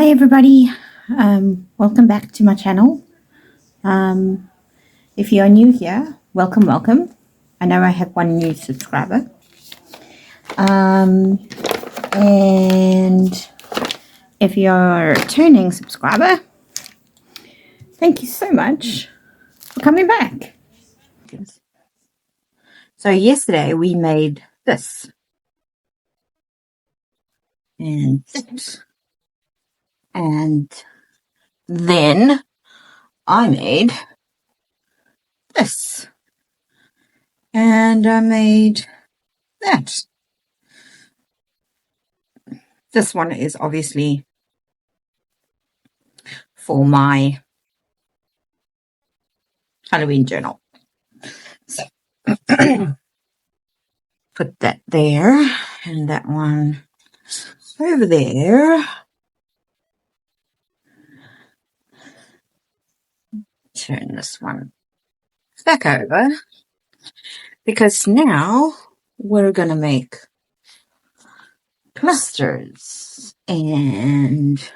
Hi everybody, welcome back to my channel. If you're new here, welcome. I know I have one new subscriber. And if you're a returning subscriber, thank you so much for coming back. So yesterday we made this. And this. And then I made this. And I made that. This one is obviously for my Halloween journal. So put that there and that one over there. Turn this one back over because now we're going to make clusters and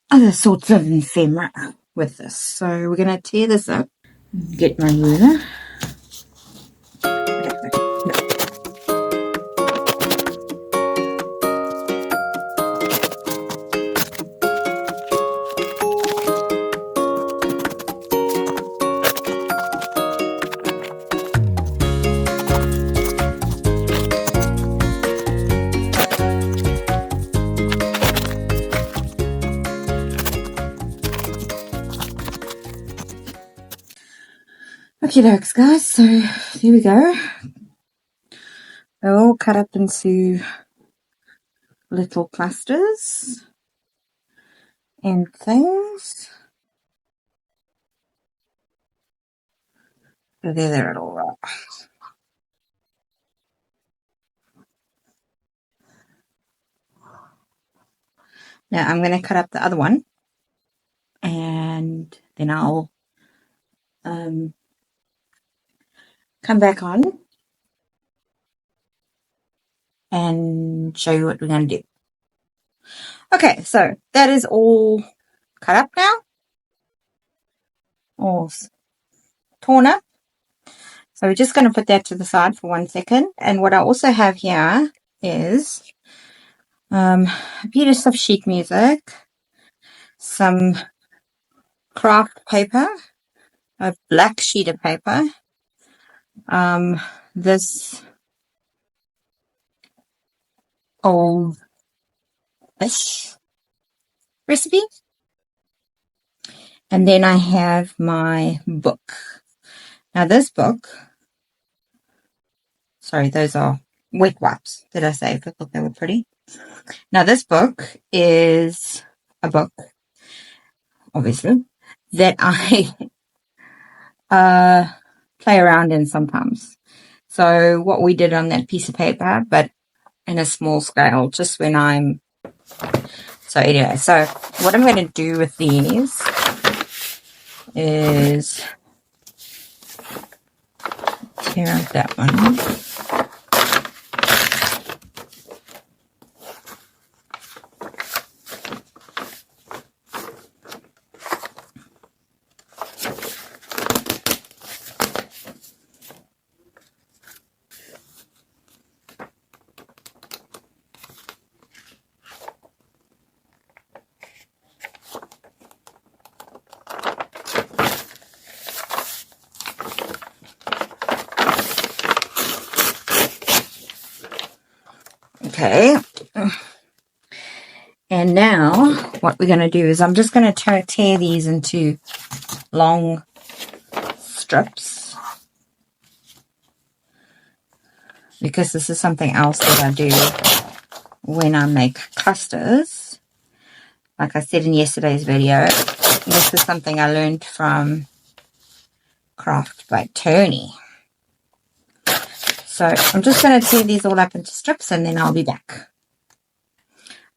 other sorts of ephemera with this. So we're going to tear this up. Get my ruler. Okay, dokes, guys, so here we go. They're all cut up into little clusters and things. So they're all right. Now I'm going to cut up the other one and then I'll come back on and show you what we're going to do. Okay, so that is all cut up now, all torn up. So we're just going to put that to the side for 1 second. And what I also have here is a piece of sheet music, some craft paper, a black sheet of paper, this old fish recipe, and then I have my book. Now this book, sorry, those are wet wipes. Did I say? I thought they were pretty. Now this book is a book, obviously, that I play around in sometimes. So what we did on that piece of paper, but in a small scale, just when I'm... So anyway, so what I'm going to do with these is tear out that one. Okay, and now what we're going to do is I'm just going to tear these into long strips, because this is something else that I do when I make clusters. Like I said in yesterday's video, this is something I learned from Craft by Toni. So I'm just going to tear these all up into strips and then I'll be back.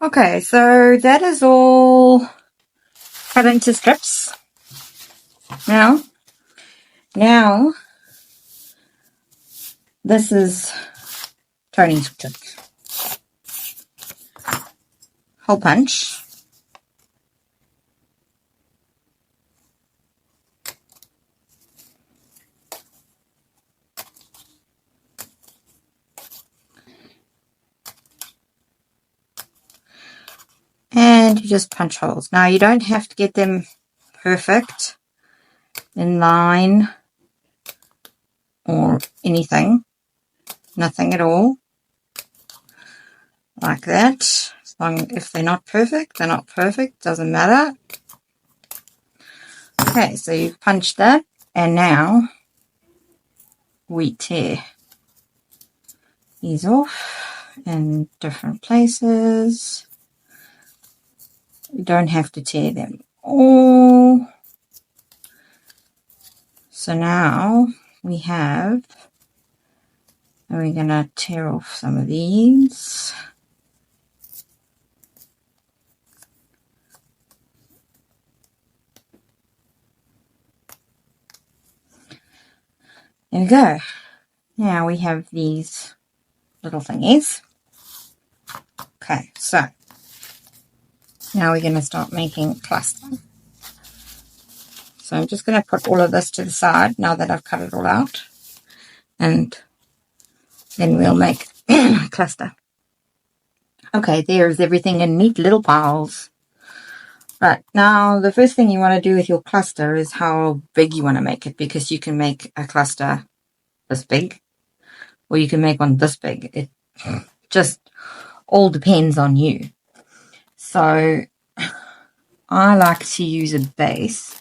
Okay, so that is all cut into strips. Now this is Toni's trick. Hole punch. you just punch holes. Now you don't have to get them perfect in line or anything, nothing at all, like that. As long if they're not perfect, they're not perfect, doesn't matter. Okay, so you've punched that, and now we tear these off in different places. You don't have to tear them all. So now we have, and we're going to tear off some of these. There we go. Now we have these little thingies. Okay, so now we're going to start making cluster. So I'm just going to put all of this to the side now that I've cut it all out. And then we'll make a cluster. Okay, there's everything in neat little piles. Right, now the first thing you want to do with your cluster is how big you want to make it, because you can make a cluster this big, or you can make one this big. It just all depends on you. So I like to use a base,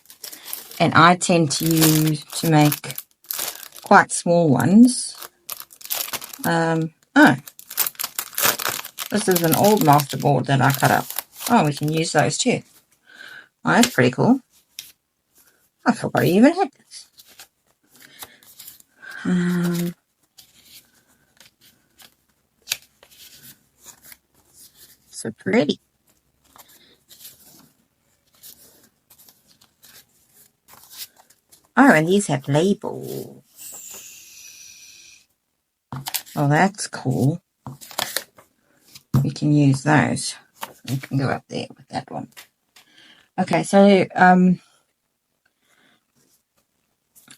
and I tend to make quite small ones. Oh, this is an old masterboard that I cut up. Oh, we can use those too. Oh, that's pretty cool. I forgot I even had this. So pretty. Oh, and these have labels. Oh, that's cool. We can use those. We can go up there with that one. Okay, so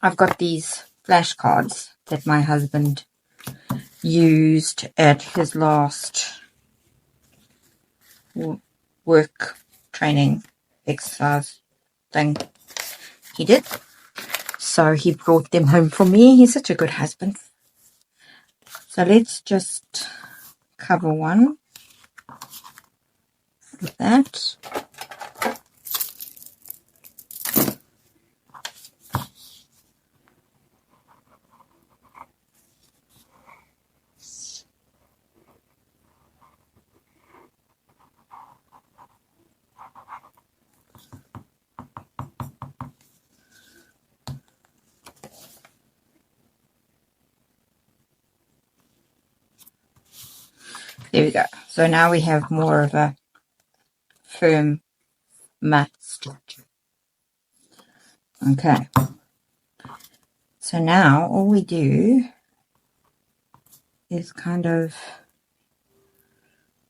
I've got these flashcards that my husband used at his last work training exercise thing he did. So he brought them home for me. He's such a good husband. So let's just cover one with that. There we go. So now we have more of a firm matte structure. Okay. So now all we do is kind of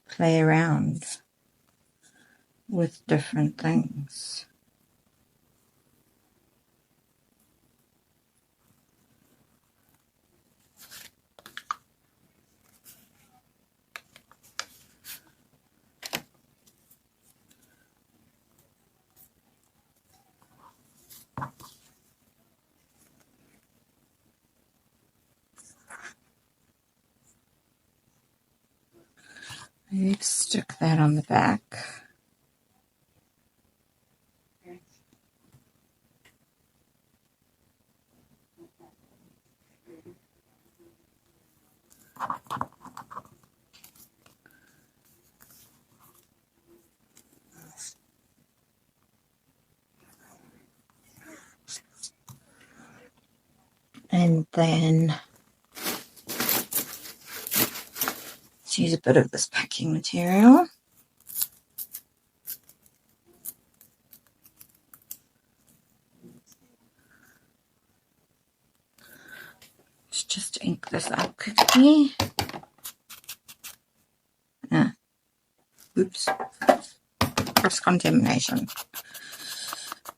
play around with different things. Maybe stick that on the back. And then let's use a bit of this packing material. Let's just ink this up quickly. Oops. Cross-contamination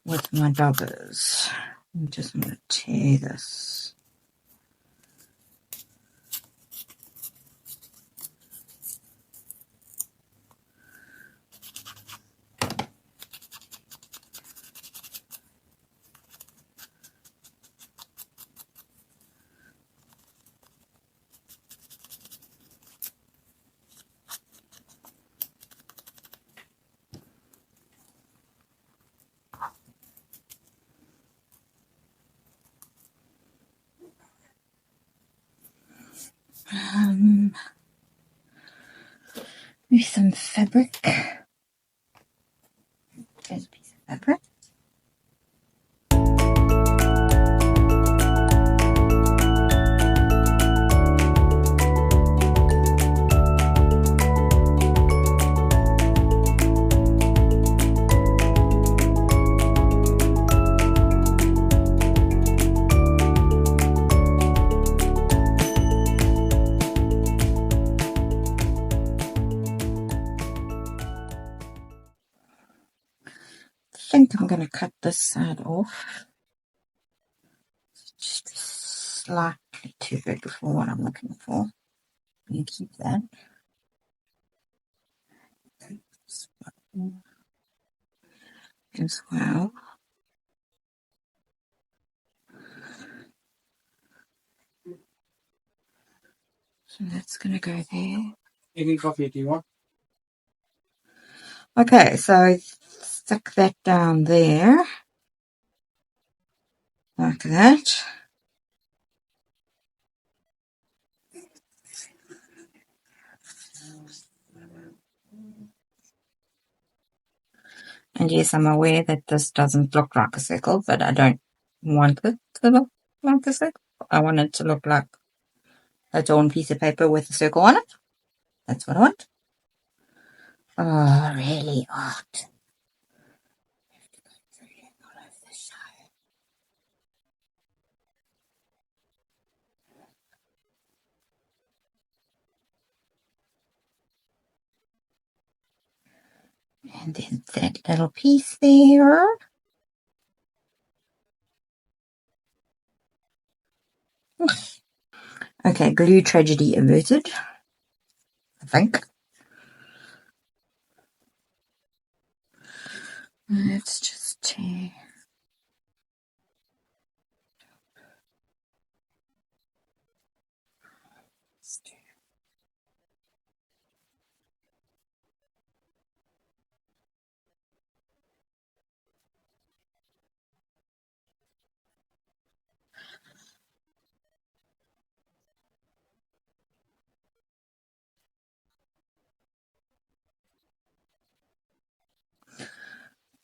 with my doggers. I'm just going to tear this. Maybe some fabric. There's a piece of fabric. I think I'm going to cut this side off. It's just slightly too big for what I'm looking for. You keep that. As well. So that's going to go there. Any coffee do you want? Okay, so stick that down there. Like that. And yes, I'm aware that this doesn't look like a circle, but I don't want it to look like a circle. I want it to look like a torn piece of paper with a circle on it. That's what I want. Oh, really art. And then that little piece there. Okay, glue tragedy averted, I think. Let's just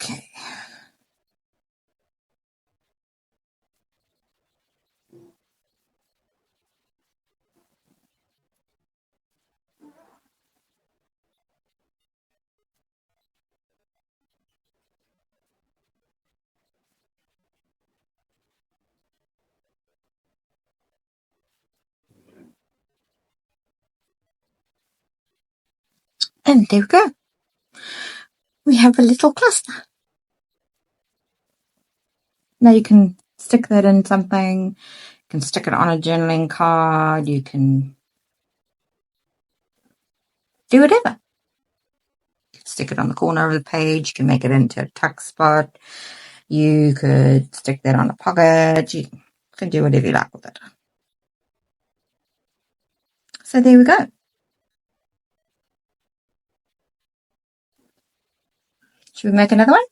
okay. And there we go. We have a little cluster. Now you can stick that in something. You can stick it on a journaling card. You can do whatever. You can stick it on the corner of the page. You can make it into a tuck spot. You could stick that on a pocket. You can do whatever you like with it. So there we go. Should we make another one?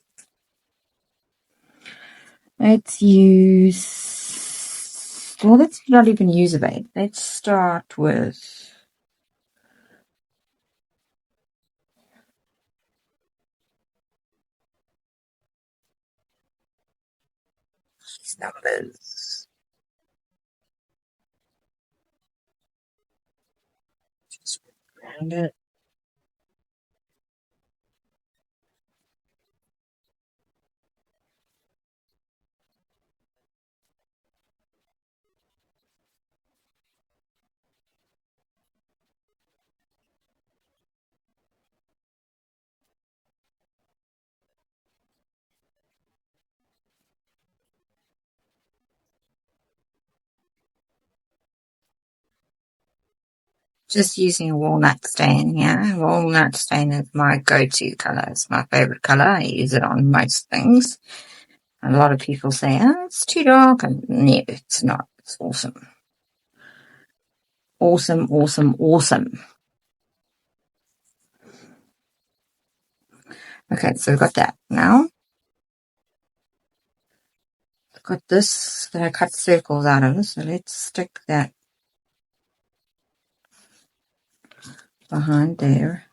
Let's use... Well, let's not even use a bait. Let's start with... these numbers. Just round it. Just using a walnut stain here. Walnut stain is my go-to colour. It's my favourite colour. I use it on most things. A lot of people say, oh, it's too dark. And no, it's not. It's awesome. Awesome, awesome, awesome. Okay, so we've got that. Now, I've got this that I cut circles out of. So let's stick that behind there.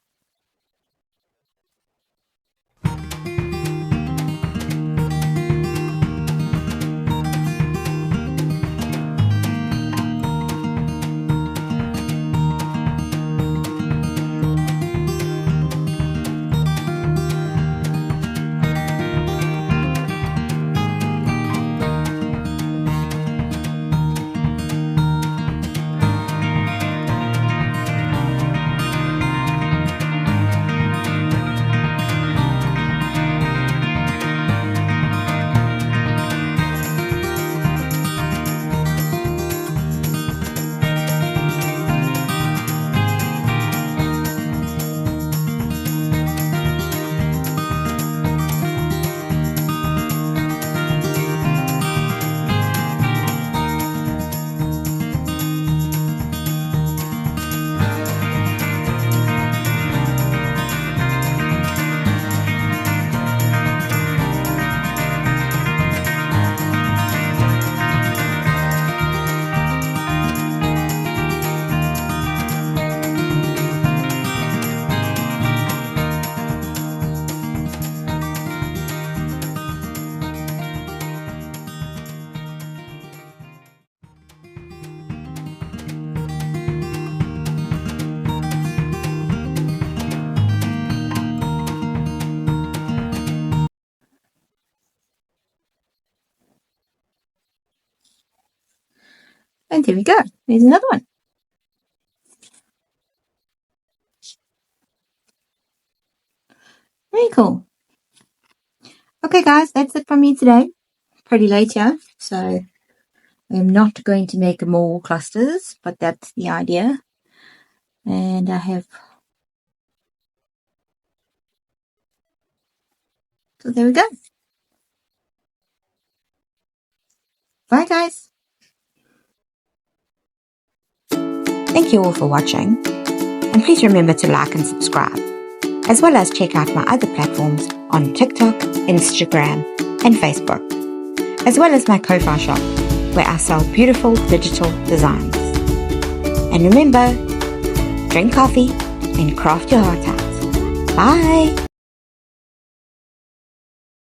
And there we go. There's another one. Very cool. Okay, guys, that's it from me today. Pretty late here, so I'm not going to make more clusters, but that's the idea. And I have... So there we go. Bye, guys. Thank you all for watching. And please remember to like and subscribe, as well as check out my other platforms on TikTok, Instagram, and Facebook, as well as my Ko-Fi shop, where I sell beautiful digital designs. And remember, drink coffee and craft your heart out. Bye!